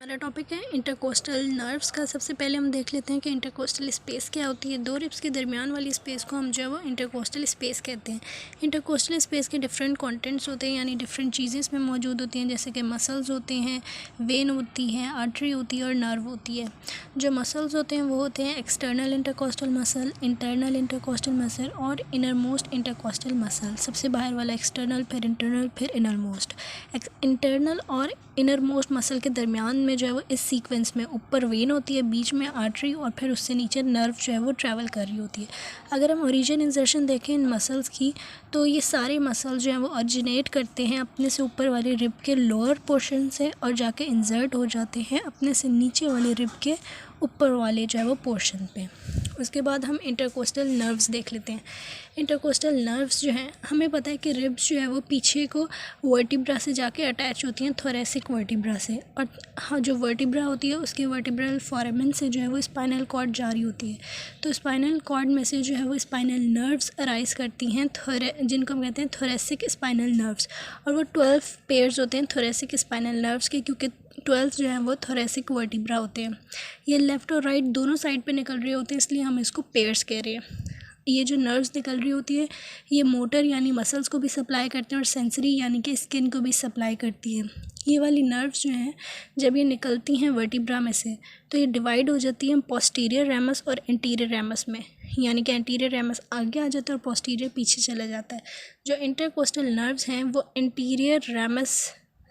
हमारा टॉपिक है intercostal nerves का। सबसे पहले हम देख लेते हैं कि इंटरकोस्टल स्पेस क्या होती है। दो रिब्स के दरमियान वाली स्पेस को हम जो है वो इंटरकोस्टल स्पेस कहते हैं। इंटरकोस्टल स्पेस के डिफरेंट कंटेंट्स होते हैं, यानी डिफरेंट चीज़ें इसमें मौजूद होती हैं, जैसे कि मसल्स होते हैं, वेन होती है, आर्टरी होती है और नर्व होती है। जो मसल्स होते हैं वो होते हैं external intercostal muscle, internal intercostal muscle और इनर मोस्ट इंटरकोस्टल मसल। सबसे बाहर वाला एक्सटर्नल, फिर इंटरनल, फिर इनर मोस्ट। इंटरनल और इनर मोस्ट मसल के दरमियान में जो है वो इस सीक्वेंस में ऊपर वेन होती है, बीच में आर्टरी और फिर उससे नीचे नर्व जो है वो ट्रैवल कर रही होती है। अगर हम ओरिजिन इंसर्शन देखें इन मसल्स की, तो ये सारे मसल्स जो हैं वो ऑरिजिनेट करते हैं अपने से ऊपर वाले रिब के लोअर पोर्शन से और जाके इंसर्ट हो जाते हैं अपने से नीचे वाले रिब के ऊपर वाले जो है वो पोर्शन पे। उसके बाद हम इंटरकोस्टल नर्व्स देख लेते हैं। इंटरकोस्टल नर्व्स जो हैं, हमें पता है कि रिब्स जो है वो पीछे को वर्टिब्रा से जाके अटैच होती हैं थोरेसिक वर्टिब्रा से, और हाँ, जो वर्टिब्रा होती है उसके वर्टिब्रल फोरामेन से जो है वो स्पाइनल कॉर्ड जारी होती है। तो स्पाइनल कॉर्ड में से जो है वो स्पाइनल नर्व्स अराइज करती हैं, जिनको हम कहते हैं थोरेसिक स्पाइनल नर्व्स। और वो 12 पेयर्स होते हैं थोरेसिक स्पाइनल नर्व्स के, क्योंकि 12 जो हैं वो थोरेसिक वर्टिब्रा होते हैं। ये लेफ़्ट और राइट दोनों साइड पे निकल रहे होते हैं, इसलिए हम इसको पेयर्स कह रहे हैं। ये जो नर्व्स निकल रही होती है ये मोटर यानी मसल्स को भी सप्लाई करते हैं और सेंसरी यानी कि स्किन को भी सप्लाई करती है। ये वाली नर्व्स जो हैं जब ये निकलती हैं वर्टिब्रा में से, तो ये डिवाइड हो जाती हैं पोस्टीरियर रैमस और एंटीरियर रैमस में, यानी कि एंटीरियर रैमस आगे आ जाता है और पोस्टीरियर पीछे चला जाता है। जो इंटरकोस्टल नर्व्स हैं वो एंटीरियर रैमस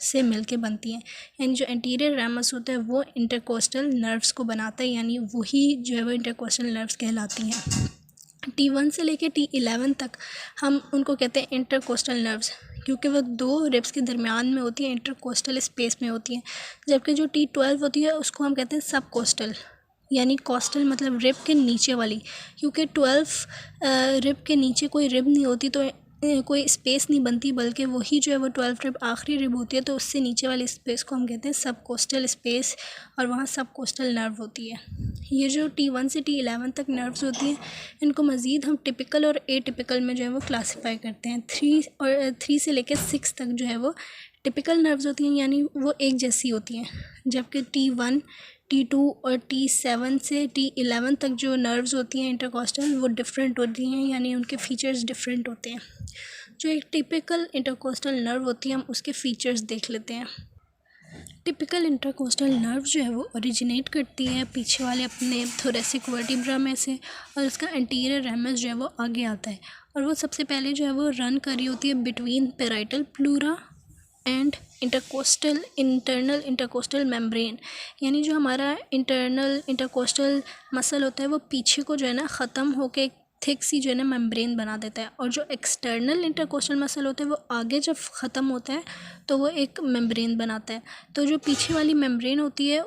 से मिलके बनती हैं, यानी जो एंटीरियर रैमस होता है वो इंटरकोस्टल नर्व्स को बनाता है, यानी वही जो है वो इंटरकोस्टल नर्व्स कहलाती हैं। T1 से लेके T11 तक हम उनको कहते हैं इंटरकोस्टल नर्व्स, क्योंकि वो दो रिब्स के दरमियान में होती है, इंटरकोस्टल स्पेस में होती हैं। जबकि जो T12 होती है उसको हम कहते हैं सब कोस्टल, यानी कोस्टल मतलब रिब के नीचे वाली, क्योंकि 12 रिब के नीचे कोई रिब नहीं होती तो कोई स्पेस नहीं बनती, बल्कि वही जो है वो 12 रिब आखिरी रिब होती है, तो उससे नीचे वाली स्पेस को हम कहते हैं सब कोस्टल स्पेस, और वहाँ सब कोस्टल नर्व होती है। ये जो T1 से T11 तक नर्व्स होती हैं, इनको मज़ीद हम टिपिकल और एटिपिकल में जो है वो क्लासीफाई करते हैं। 3 से लेकर 6 तक जो है वो टिपिकल नर्व्स होती हैं, यानी वो एक जैसी होती हैं, जबकि T1, T2 और T7 से T11 तक जो नर्व्स होती हैं इंटरकोस्टल वो डिफरेंट होती हैं, यानी उनके फ़ीचर्स डिफरेंट होते हैं। जो एक टिपिकल इंटरकोस्टल नर्व होती है हम उसके फ़ीचर्स देख लेते हैं। टिपिकल इंटरकोस्टल नर्व जो है वो ओरिजिनेट करती है पीछे वाले अपने थोरेसिक वर्टिब्रा में से, और उसका एंटीरियर रैमस जो है वो आगे आता है, और वो सबसे पहले जो है वो रन कर रही होती है between parietal pleura and internal intercostal membrane, यानी जो हमारा इंटरनल इंटरकोस्टल मसल होता है वो पीछे को जो है ना ख़त्म होके थिक सी जो है ना मेम्ब्रेन बना देता है, और जो एक्सटर्नल इंटरकोस्टल मसल होता है वो आगे जब ख़त्म होता है तो वो एक मेम्ब्रेन बनाता है। तो जो पीछे वाली मेम्ब्रेन होती है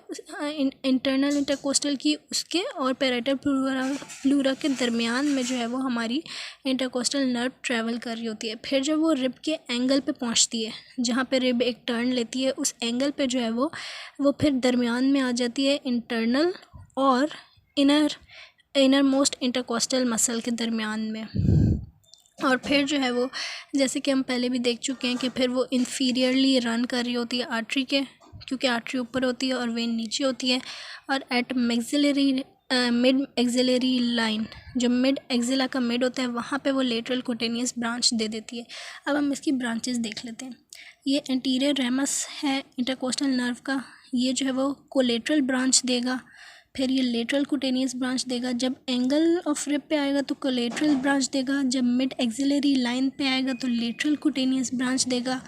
इंटरनल इंटरकोस्टल की, उसके और पेराइटल प्लूरा के दरमियान में जो है वो हमारी इंटरकोस्टल नर्व ट्रैवल कर रही होती है। फिर जब वो रिब के एंगल पे पहुंचती है, जहाँ पे रिब एक टर्न लेती है, उस एंगल पे जो है वो फिर दरमियान में आ जाती है इंटरनल और इनर मोस्ट इंटरकोस्टल मसल के दरमियान में। और फिर जो है वो, जैसे कि हम पहले भी देख चुके हैं कि फिर वो इन्फीरियरली रन कर रही होती है आर्टरी के, क्योंकि आर्टरी ऊपर होती है और वेन नीचे होती है, और एट मिड एक्सिलरी लाइन, जो मिड एक्सिला का मिड होता है वहाँ पे वो लेटरल कोटेनियस ब्रांच दे देती है। अब हम इसकी ब्रांचेस देख लेते हैं। ये एंटीरियर रैमस है इंटरकोस्टल नर्व का, ये जो है वो कोलेटरल ब्रांच देगा, फिर ये लेटरल कुटेनियस ब्रांच देगा, जब एंगल ऑफ रिब पे आएगा तो कोलेटरल ब्रांच देगा, जब मिड एक्सिलरी लाइन पे आएगा तो लेटरल कुटेनियस ब्रांच देगा,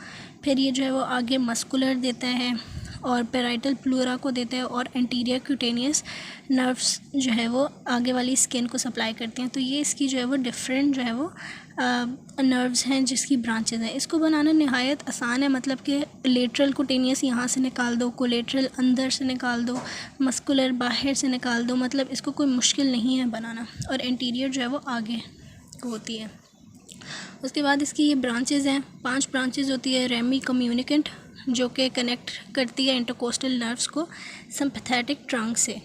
फिर ये जो है वो आगे मस्कुलर देता है और पेराइटल प्लूरा को देता है, और एंटीरियर क्यूटेनियस नर्व्स जो है वो आगे वाली स्किन को सप्लाई करते हैं। तो ये इसकी जो है वो डिफरेंट जो है वो नर्व्स हैं जिसकी ब्रांचेस हैं। इसको बनाना नहायत आसान है, मतलब कि लेटरल कुटेनियस यहाँ से निकाल दो, कोलेटरल अंदर से निकाल दो, मस्कुलर बाहर से निकाल दो, मतलब इसको कोई मुश्किल नहीं है बनाना, और एंटीरियर जो है वो आगे होती है। उसके बाद इसकी ये ब्रांचेस हैं, 5 ब्रांचेस होती है। रेमी कम्युनिकेंट जो कि कनेक्ट करती है इंटरकोस्टल नर्व्स को सिंपैथेटिक ट्रंक से।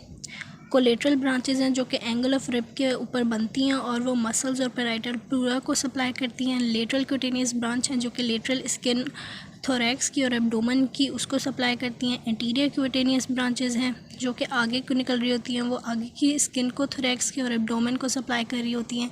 कोलेटरल ब्रांचेस हैं जो कि एंगल ऑफ रिब के ऊपर बनती हैं और वो मसल्स और पेराइटल प्लूरा को सप्लाई करती हैं। लेटरल क्यूटेनियस ब्रांच हैं जो कि लेटरल स्किन थोरैक्स की और एब्डोमेन की उसको सप्लाई करती हैं। एंटीरियर क्यूटेनियस ब्रांचेस हैं जो कि आगे को निकल रही होती हैं, वो आगे की स्किन को थोरैक्स की और एब्डोमेन को सप्लाई कर रही होती हैं।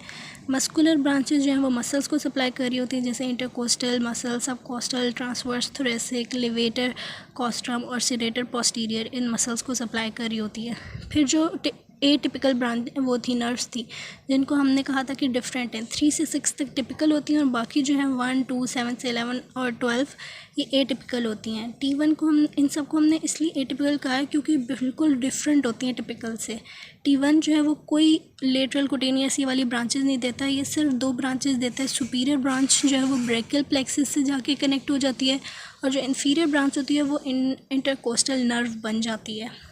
मस्कुलर ब्रांचेस जो हैं वो मसल्स को सप्लाई कर रही होती हैं, जैसे इंटरकोस्टल मसल, सब कोस्टल, ट्रांसवर्स थोरेसिक, लेवेटर कॉस्ट्रम और सीरेटर पोस्टीरियर, इन मसल्स को सप्लाई कर रही होती है। फिर जो एटिपिकल ब्रांच वो थी, नर्व्स थी, जिनको हमने कहा था कि डिफरेंट हैं, 3 से 6 तक टिपिकल होती हैं और बाकी जो है 1, 2, 7 से 11 और 12 ये एटिपिकल होती हैं। T1 को हम इन सब को हमने इसलिए एटिपिकल कहा है क्योंकि बिल्कुल डिफरेंट होती हैं टिपिकल से। T1 जो है वो कोई लेटरल कुटेनियस ये वाली ब्रांचेस नहीं देता, ये सिर्फ 2 ब्रांचेस देता है। सुपीरियर ब्रांच जो है वो ब्रेकियल प्लेक्सिस से जाके कनेक्ट हो जाती है और जो इन्फीरियर ब्रांच होती है वो इंटरकोस्टल नर्व बन जाती है।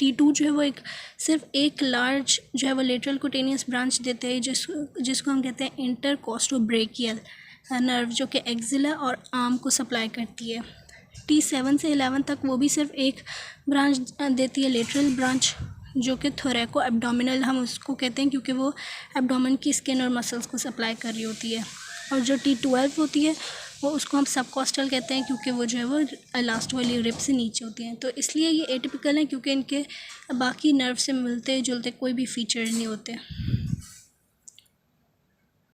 T2 जो है वो सिर्फ एक लार्ज जो है वो लेटरल कुटेनियस ब्रांच देते हैं, जिसको हम कहते हैं इंटरकोस्टोब्रेकियल नर्व, जो कि एक्सिला और आर्म को सप्लाई करती है। T7 से 11 तक वो भी सिर्फ एक ब्रांच देती है, लेटरल ब्रांच, जो कि थोरैको एब्डोमिनल हम उसको कहते हैं क्योंकि वो एब्डोमेन की स्किन और मसल्स को सप्लाई कर रही होती है। और जो T12 होती है वो उसको हम सबकॉस्टल कहते हैं क्योंकि वो जो है वो लास्ट वाली रिब से नीचे होती हैं। तो इसलिए ये एटिपिकल हैं क्योंकि इनके बाकी नर्व से मिलते जुलते कोई भी फीचर नहीं होते।